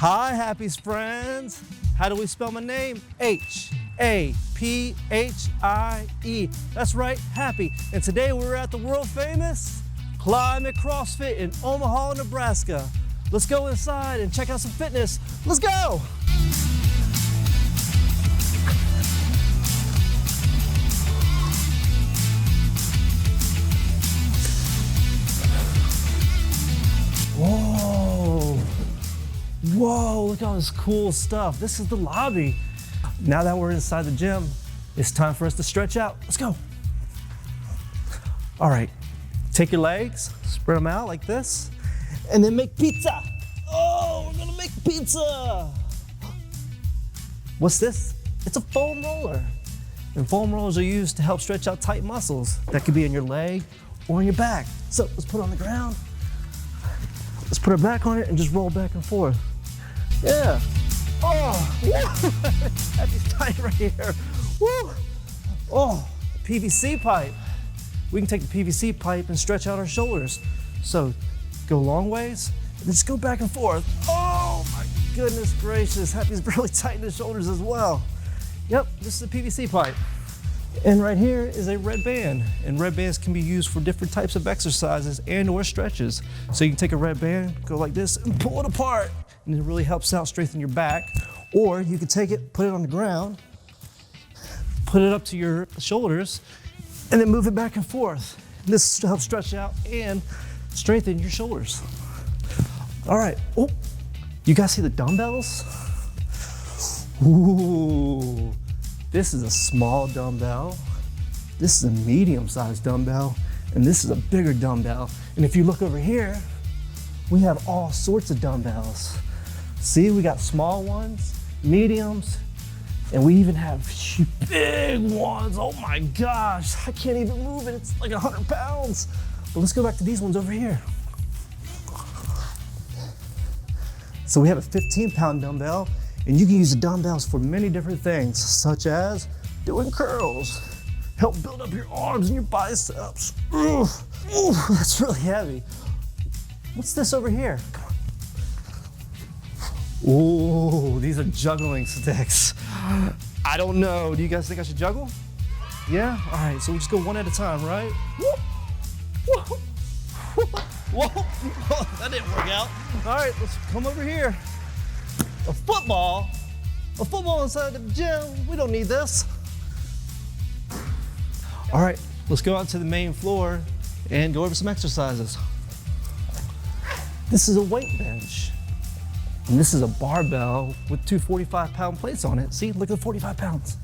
Hi, Haphie's friends. How do we spell my name? H-A-P-H-I-E. That's right, Haphie. And today we're at the world famous Climate CrossFit in Omaha, Nebraska. Let's go inside and check out some fitness. Let's go. Whoa. Whoa, look at all this cool stuff. This is the lobby. Now that we're inside the gym, it's time for us to stretch out. Let's go. All right, take your legs, spread them out like this, and then make pizza. Oh, we're gonna make pizza. What's this? It's a foam roller. And foam rollers are used to help stretch out tight muscles. That could be in your leg or in your back. So let's put it on the ground. Let's put our back on it and just roll back and forth. Yeah. Oh, that's tight right here. Woo. Oh, PVC pipe. We can take the PVC pipe and stretch out our shoulders. So go long ways, and just go back and forth. Oh my goodness gracious. Haphie's really tight in his shoulders as well. Yep, this is a PVC pipe. And right here is a red band. And red bands can be used for different types of exercises and or stretches. So you can take a red band, go like this, and pull it apart. And it really helps out strengthen your back. Or you can take it, put it on the ground, put it up to your shoulders, and then move it back and forth. And this helps stretch out and strengthen your shoulders. All right, oh, you guys see the dumbbells? Ooh. This is a small dumbbell, this is a medium-sized dumbbell, and this is a bigger dumbbell. And if you look over here, we have all sorts of dumbbells. See, we got small ones, mediums, and we even have big ones. Oh my gosh, I can't even move it. It's like 100 pounds. But let's go back to these ones over here. So we have a 15-pound dumbbell. And you can use the dumbbells for many different things, such as doing curls, help build up your arms and your biceps. Ooh, that's really heavy. What's this over here? Ooh, these are juggling sticks. I don't know, do you guys think I should juggle? Yeah? All right, so we just go one at a time, right? Whoa, that didn't work out. All right, let's come over here. A football inside the gym. We don't need this. All right, let's go out to the main floor and go over some exercises. This is a weight bench. And this is a barbell with two 45-pound plates on it. See, look at the 45 pounds.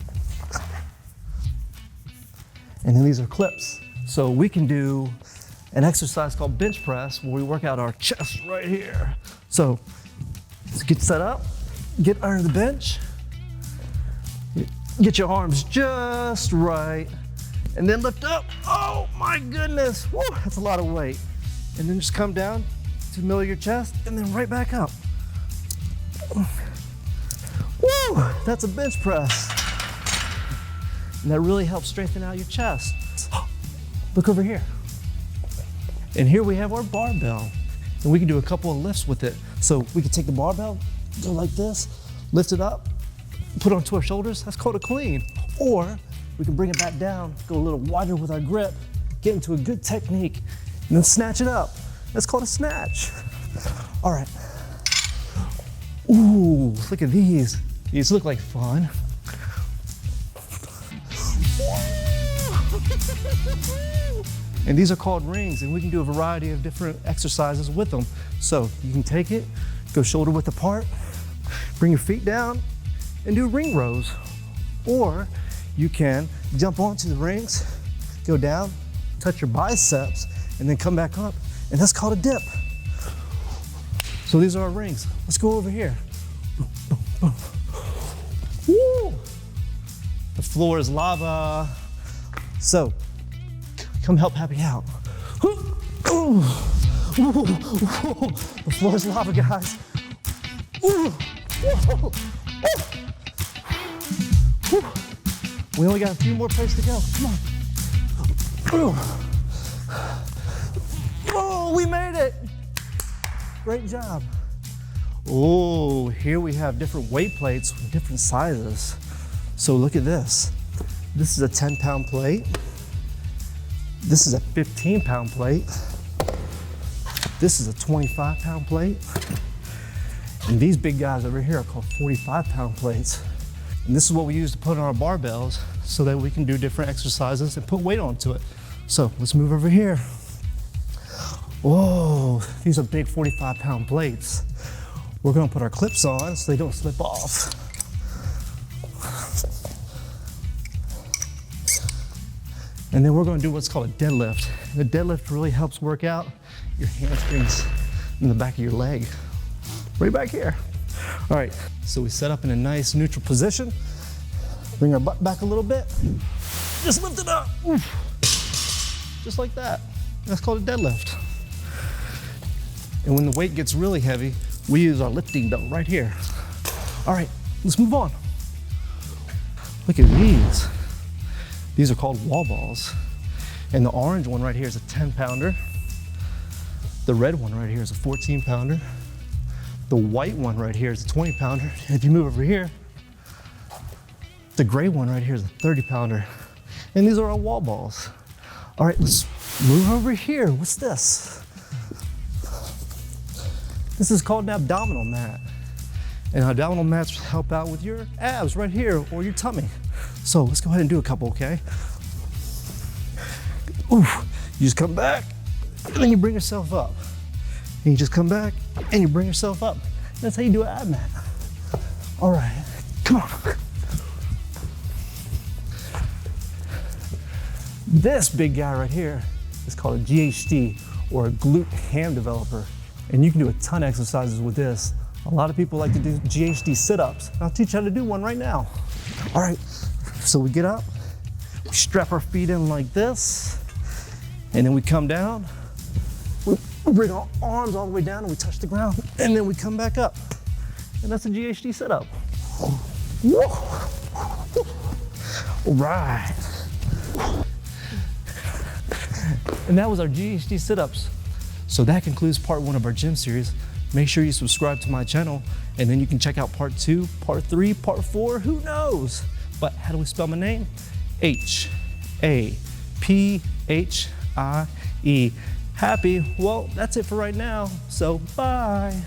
And then these are clips. So we can do an exercise called bench press where we work out our chest right here. So let's get set up, get under the bench, get your arms just right, and then lift up. Oh my goodness, woo, that's a lot of weight. And then just come down to the middle of your chest and then right back up. Woo, that's a bench press. And that really helps strengthen out your chest. Look over here. And here we have our barbell. And we can do a couple of lifts with it. So we can take the barbell, go like this, lift it up, put it onto our shoulders. That's called a clean. Or we can bring it back down, go a little wider with our grip, get into a good technique, and then snatch it up. That's called a snatch. All right. Ooh, look at these. These look like fun. And these are called rings, and we can do a variety of different exercises with them. So you can take it, go shoulder width apart, bring your feet down, and do ring rows. Or you can jump onto the rings, go down, touch your biceps, and then come back up, and that's called a dip. So these are our rings. Let's go over here. Woo! The floor is lava. So come help Haphie out. The floor is lava, guys. We only got a few more places to go. Come on. Oh, we made it. Great job. Oh, here we have different weight plates with different sizes. So look at this. This is a 10-pound plate. This is a 15-pound plate. This is a 25-pound plate. And these big guys over here are called 45-pound plates. And this is what we use to put on our barbells so that we can do different exercises and put weight onto it. So let's move over here. Whoa, these are big 45-pound plates. We're gonna put our clips on so they don't slip off. And then we're gonna do what's called a deadlift. The deadlift really helps work out your hamstrings in the back of your leg. Right back here. All right, so we set up in a nice neutral position. Bring our butt back a little bit. Just lift it up. Oof. Just like that. That's called a deadlift. And when the weight gets really heavy, we use our lifting belt right here. All right, let's move on. Look at these. These are called wall balls. And the orange one right here is a 10-pounder. The red one right here is a 14-pounder. The white one right here is a 20-pounder. And if you move over here, the gray one right here is a 30-pounder. And these are our wall balls. All right, let's move over here. What's this? This is called an abdominal mat. And abdominal mats help out with your abs right here or your tummy. So let's go ahead and do a couple, okay? Ooh, you just come back and then you bring yourself up. And you just come back and you bring yourself up. That's how you do an ab mat. All right, come on. This big guy right here is called a GHD, or a glute ham developer. And you can do a ton of exercises with this. A lot of people like to do GHD sit-ups. I'll teach you how to do one right now. All right, so we get up, we strap our feet in like this, and then we come down. We bring our arms all the way down and we touch the ground, and then we come back up. And that's a GHD sit-up. All right. And that was our GHD sit-ups. So that concludes part 1 of our gym series. Make sure you subscribe to my channel, and then you can check out part 2, part 3, part 4, who knows? But how do we spell my name? H-A-P-H-I-E. Haphie. Well, that's it for right now, so bye.